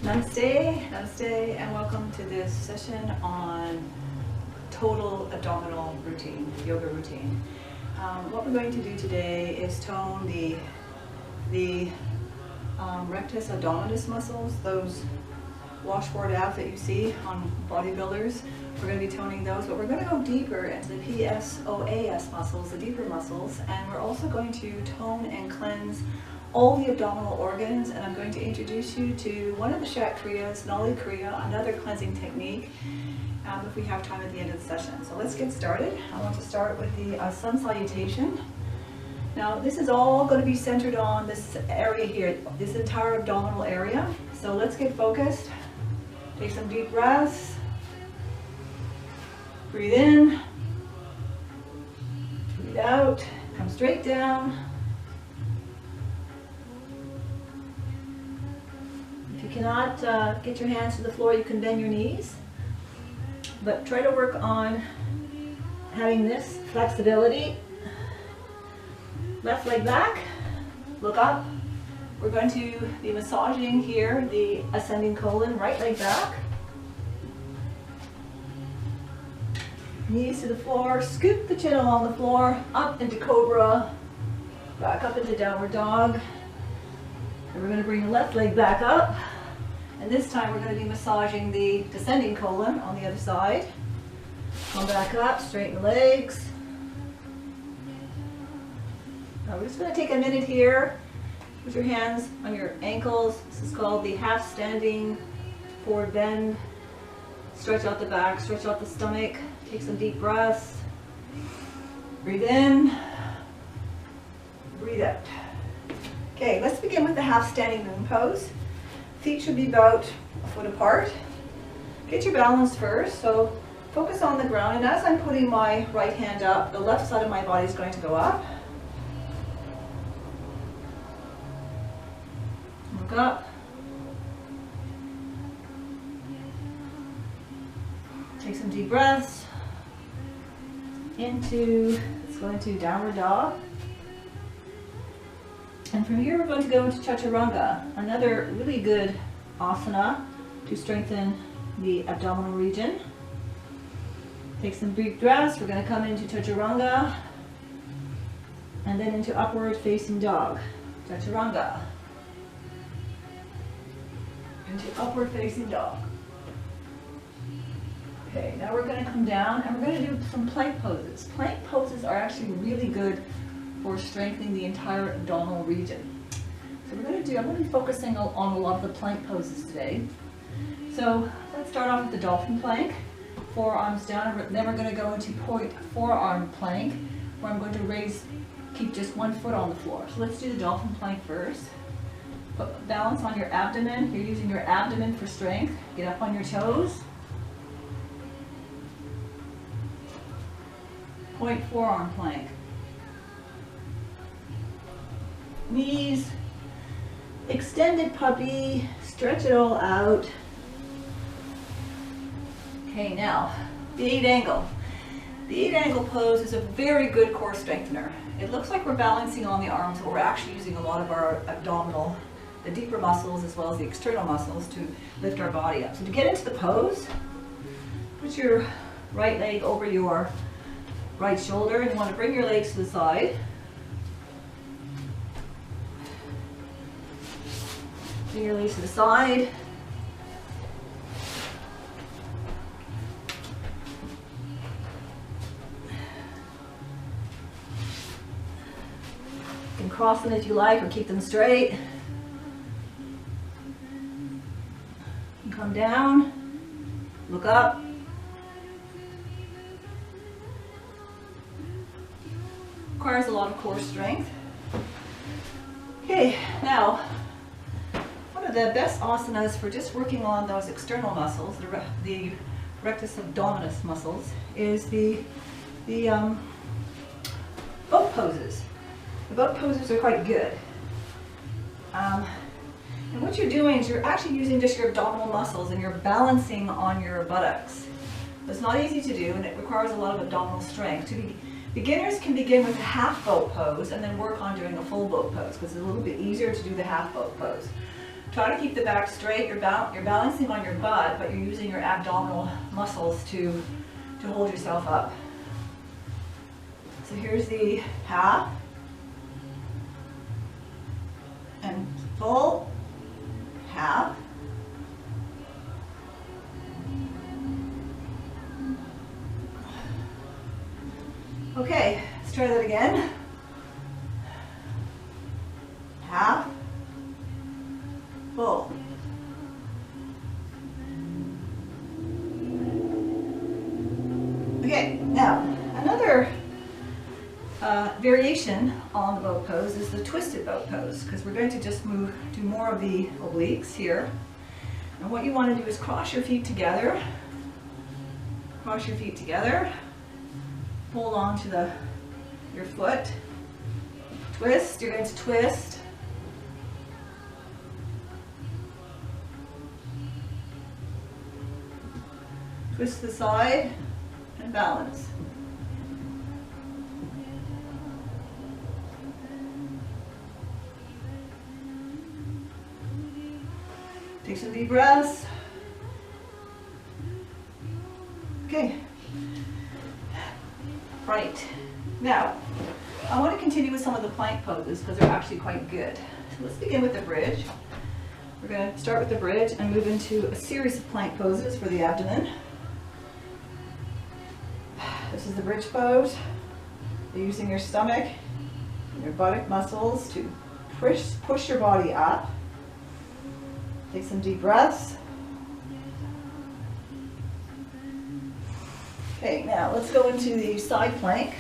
Namaste, namaste, and welcome to this session on total abdominal routine, yoga routine. What we're going to do today is tone the rectus abdominis muscles, those washboard abs that you see on bodybuilders. We're going to be toning those, but we're going to go deeper into the psoas muscles, the deeper muscles, and we're also going to tone and cleanse all the abdominal organs, and I'm going to introduce you to one of the Kriyas, Nauli Kriya, another cleansing technique, if we have time at the end of the session. So let's get started. I want to start with the sun salutation. Now this is all going to be centered on this area here, this entire abdominal area. So let's get focused. Take some deep breaths. Breathe in. Breathe out. Come straight down. If you cannot get your hands to the floor, you can bend your knees. But try to work on having this flexibility. Left leg back. Look up. We're going to be massaging here the ascending colon, right leg back. Knees to the floor, scoop the chin along the floor, up into cobra, back up into downward dog. And we're going to bring the left leg back up. And this time we're going to be massaging the descending colon on the other side. Come back up, straighten the legs. Now we're just going to take a minute here. Put your hands on your ankles. This is called the half standing forward bend. Stretch out the back, stretch out the stomach. Take some deep breaths. Breathe in. Breathe out. Okay, let's begin with the half standing moon pose. Feet should be about a foot apart. Get your balance first, so focus on the ground, and as I'm putting my right hand up, the left side of my body is going to go up. Look up. Take some deep breaths. Let's go into downward dog. And from here we're going to go into Chaturanga, another really good asana to strengthen the abdominal region. Take some deep breaths. We're going to come into Chaturanga and then into upward facing dog. Chaturanga. Into upward facing dog. Okay, now we're going to come down and we're going to do some plank poses. Plank poses are actually really good for strengthening the entire abdominal region. So I'm going to be focusing on a lot of the plank poses today. So let's start off with the dolphin plank. Forearms down, and then we're going to go into point forearm plank, where I'm going to keep just one foot on the floor. So let's do the dolphin plank first. Put balance on your abdomen. You're using your abdomen for strength. Get up on your toes. Point forearm plank. Knees, extended puppy, stretch it all out. Okay, now, the 8 angle. The 8 angle pose is a very good core strengthener. It looks like we're balancing on the arms, but we're actually using a lot of our abdominal, the deeper muscles as well as the external muscles to lift our body up. So to get into the pose, put your right leg over your right shoulder, and you want to bring your legs to the side. Bring your legs to the side. You can cross them if you like, or keep them straight. And come down. Look up. Requires a lot of core strength. Okay, now one of the best asanas for just working on those external muscles, the rectus abdominis muscles, is the boat poses. The boat poses are quite good. And what you're doing is you're actually using just your abdominal muscles and you're balancing on your buttocks. It's not easy to do, and it requires a lot of abdominal strength. Beginners can begin with a half boat pose and then work on doing a full boat pose, because it's a little bit easier to do the half boat pose. Try to keep the back straight. You're balancing on your butt, but you're using your abdominal muscles to hold yourself up. So here's the half and full, half. Okay, let's try that again. Half, full. Okay, now another variation on the boat pose is the twisted boat pose, because we're going to just do more of the obliques here. And what you want to do is cross your feet together. Cross your feet together. Hold on to your foot. Twist. You're going to twist. Twist to the side and balance. Take some deep breaths. Okay. Right. Now, I want to continue with some of the plank poses because they're actually quite good. So let's begin with the bridge. We're going to start with the bridge and move into a series of plank poses for the abdomen. This is the bridge pose. You're using your stomach and your buttock muscles to push your body up. Take some deep breaths. Okay, now let's go into the side plank.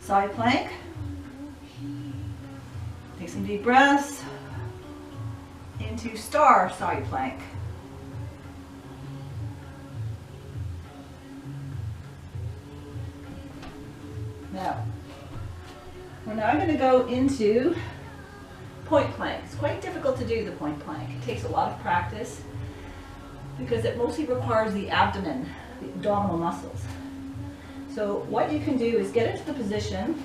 Side plank. Take some deep breaths. Into star side plank. Now, we're now going to go into point plank. It's quite difficult to do the point plank. It takes a lot of practice because it mostly requires the abdomen, the abdominal muscles. So what you can do is get into the position.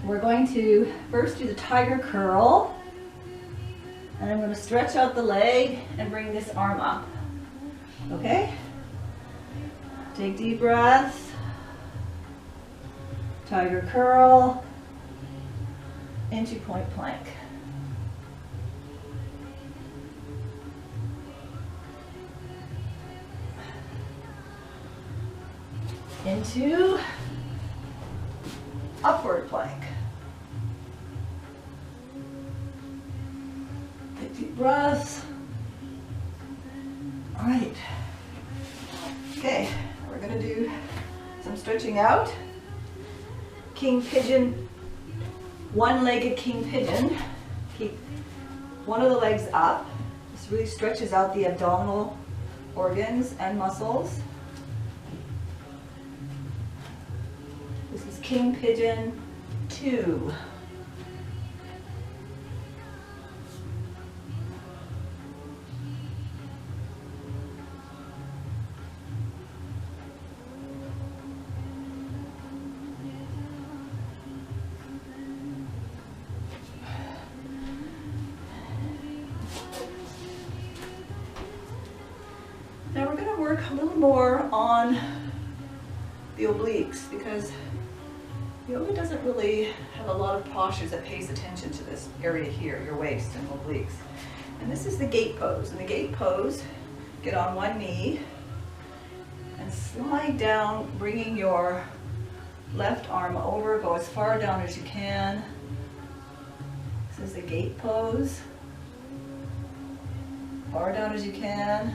We're going to first do the tiger curl, and I'm going to stretch out the leg and bring this arm up. Okay? Take deep breaths. Tiger curl into point plank. Into upward plank. Take deep breaths. All right. Okay, we're going to do some stretching out. King pigeon, one-legged king pigeon. Keep one of the legs up. This really stretches out the abdominal organs and muscles. This is king pigeon 2. Now we're going to work a little more on the obliques because yoga doesn't really have a lot of postures that pays attention to this area here, your waist and obliques. And this is the gate pose. In the gate pose, get on one knee and slide down, bringing your left arm over, go as far down as you can. This is the gate pose. Far down as you can.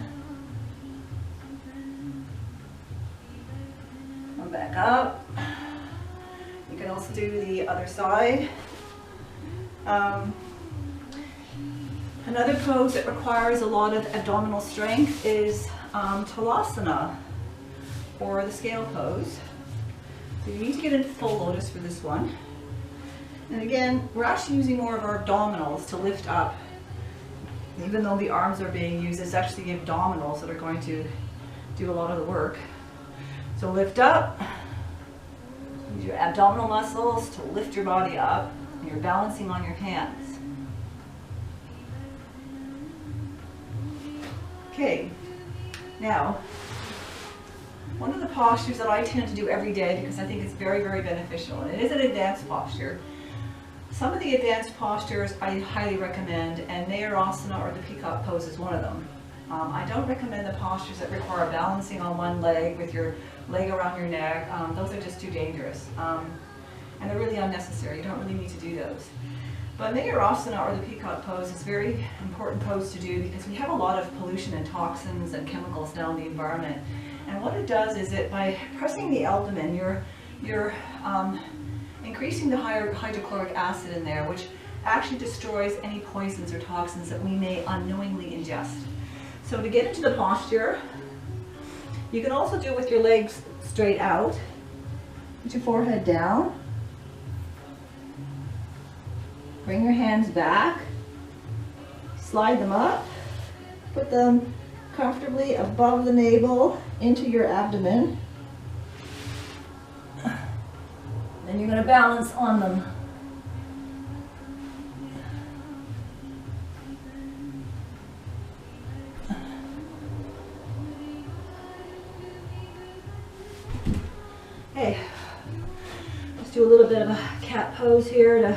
Come back up. You can also do the other side. Another pose that requires a lot of abdominal strength is Tolasana, or the scale pose. So you need to get into full lotus for this one. And again, we're actually using more of our abdominals to lift up. Even though the arms are being used, it's actually the abdominals that are going to do a lot of the work. So lift up. Use your abdominal muscles to lift your body up. You're balancing on your hands. Okay, now, one of the postures that I tend to do every day because I think it's very, very beneficial, and it is an advanced posture. Some of the advanced postures I highly recommend, and Mayurasana or the Peacock Pose is one of them. I don't recommend the postures that require balancing on one leg with your leg around your neck. Those are just too dangerous. And they're really unnecessary. You don't really need to do those. But Mayurasana or the Peacock Pose is a very important pose to do because we have a lot of pollution and toxins and chemicals down the environment. And what it does is that by pressing the abdomen, you're increasing the higher hydrochloric acid in there, which actually destroys any poisons or toxins that we may unknowingly ingest. So to get into the posture, you can also do it with your legs straight out. Put your forehead down. Bring your hands back. Slide them up. Put them comfortably above the navel into your abdomen. Then you're going to balance on them. Okay, let's do a little bit of a cat pose here to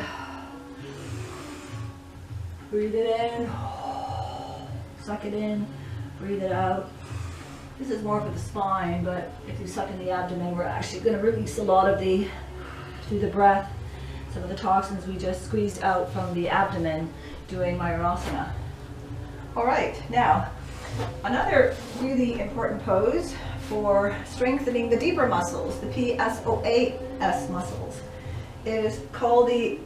breathe it in, suck it in, breathe it out. This is more for the spine, but if you suck in the abdomen, we're actually going to release a lot of the, through the breath, some of the toxins we just squeezed out from the abdomen doing Mayurasana. All right, now, another really important pose for strengthening the deeper muscles, the psoas muscles, is called the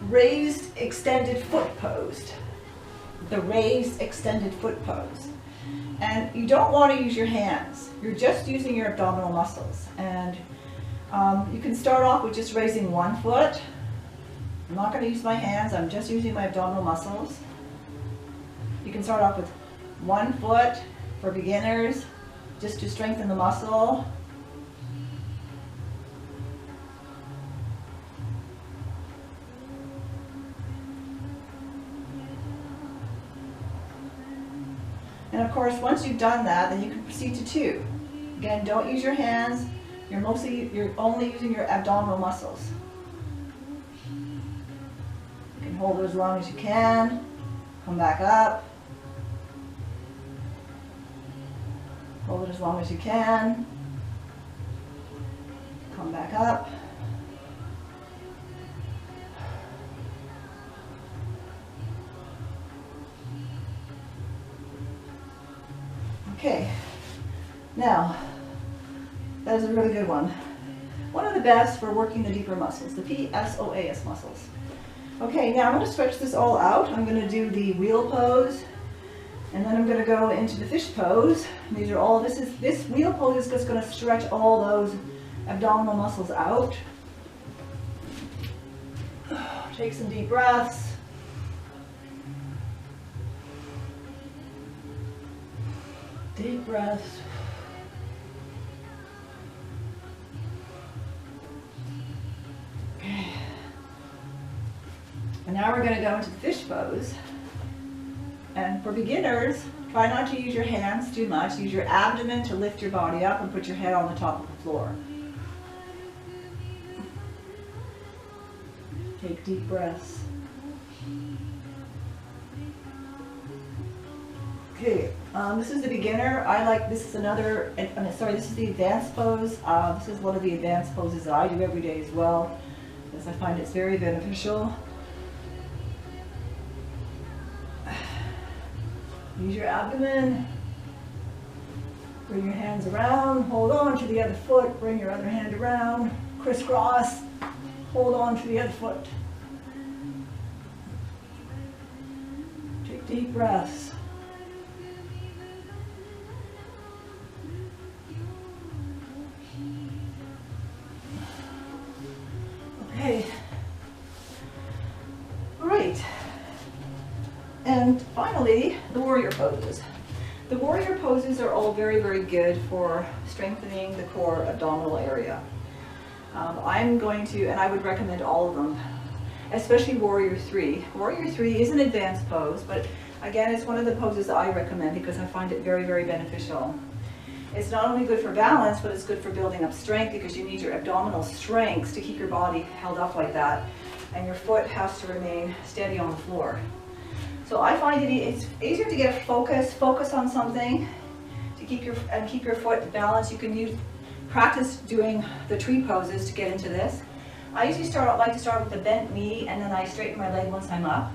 raised extended foot pose. The raised extended foot pose. And you don't want to use your hands. You're just using your abdominal muscles. And you can start off with just raising one foot. I'm not going to use my hands. I'm just using my abdominal muscles. You can start off with one foot for beginners, just to strengthen the muscle. And of course, once you've done that, then you can proceed to two. Again, don't use your hands. You're only using your abdominal muscles. You can hold it as long as you can. Come back up. Hold it as long as you can. Come back up. Okay, now, that is a really good one. One of the best for working the deeper muscles, the psoas muscles. Okay, now I'm going to stretch this all out. I'm going to do the wheel pose, and then I'm going to go into the fish pose. These are all, this wheel pose is just going to stretch all those abdominal muscles out. Take some deep breaths. Deep breaths. Okay. And now we're going to go into the fish pose. And for beginners, try not to use your hands too much. Use your abdomen to lift your body up and put your head on the top of the floor. Take deep breaths. Okay, this is the beginner. This is the advanced pose. This is one of the advanced poses that I do every day as well, because I find it's very beneficial. Use your abdomen. Bring your hands around. Hold on to the other foot. Bring your other hand around. Crisscross. Hold on to the other foot. Take deep breaths. Okay. All right. And finally, the warrior poses. The warrior poses are all very, very good for strengthening the core abdominal area. I'm going to, and I would recommend all of them, especially Warrior 3. Warrior 3 is an advanced pose, but again, it's one of the poses that I recommend because I find it very, very beneficial. It's not only good for balance, but it's good for building up strength because you need your abdominal strength to keep your body held up like that. And your foot has to remain steady on the floor. So I find it's easier to get a focus on something, to keep your foot balanced. You can practice doing the tree poses to get into this. I usually like to start with the bent knee, and then I straighten my leg once I'm up.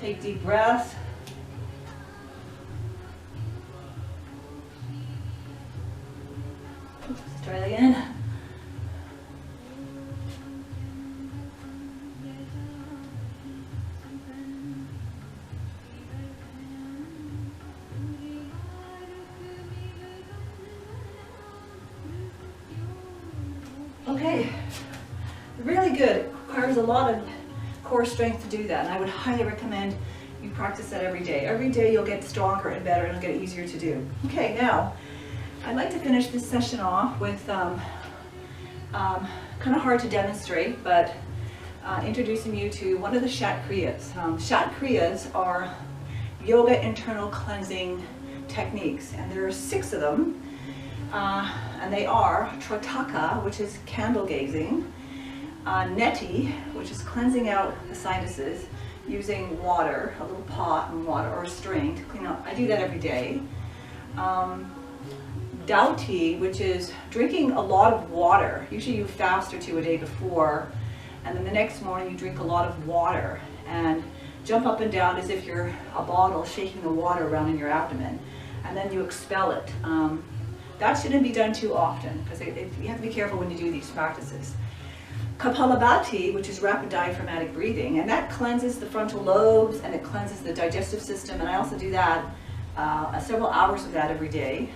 Take deep breaths. Let's try it again. Okay, really good. It requires a lot of core strength to do that, and I would highly recommend you practice that every day. Every day you'll get stronger and better, and it'll get easier to do. Okay, now I'd like to finish this session off with kind of hard to demonstrate, but introducing you to one of the Shat Kriyas. Shat Kriyas are yoga internal cleansing techniques, and there are 6 of them. And they are Trataka, which is candle gazing, Neti, which is cleansing out the sinuses using water, a little pot and water or a string to clean out. I do that every day. Dauti, which is drinking a lot of water. Usually you fast or 2 a day before, and then the next morning you drink a lot of water and jump up and down as if you're a bottle shaking the water around in your abdomen, and then you expel it. That shouldn't be done too often because you have to be careful when you do these practices. Kapalabhati, which is rapid diaphragmatic breathing, and that cleanses the frontal lobes and it cleanses the digestive system, and I also do that, several hours of that every day.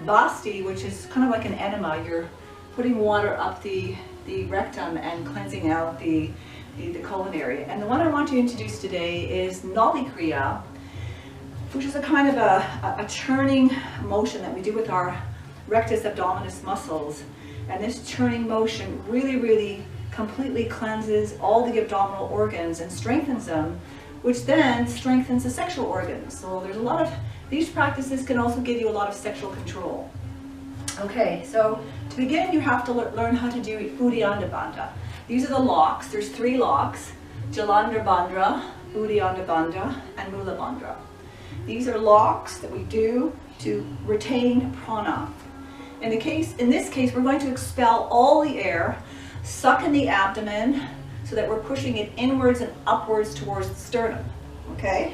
Basti, which is kind of like an enema, you're putting water up the rectum and cleansing out the colon area. And the one I want to introduce today is Nauli Kriya, which is a kind of a churning motion that we do with our rectus abdominis muscles. And this churning motion really, really completely cleanses all the abdominal organs and strengthens them, which then strengthens the sexual organs. So there's a lot of, these practices can also give you a lot of sexual control. Okay, so to begin you have to learn how to do Uddiyana Bandha. These are the locks. There's 3 locks: Jalandhar Bandha, Uddiyana Bandha, and Mula Bandha. These are locks that we do to retain prana. In this case, we're going to expel all the air, suck in the abdomen, so that we're pushing it inwards and upwards towards the sternum. Okay?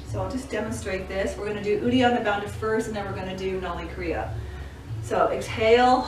So I'll just demonstrate this. We're going to do Uddiyana Bandha first, and then we're going to do Nauli Kriya. So exhale.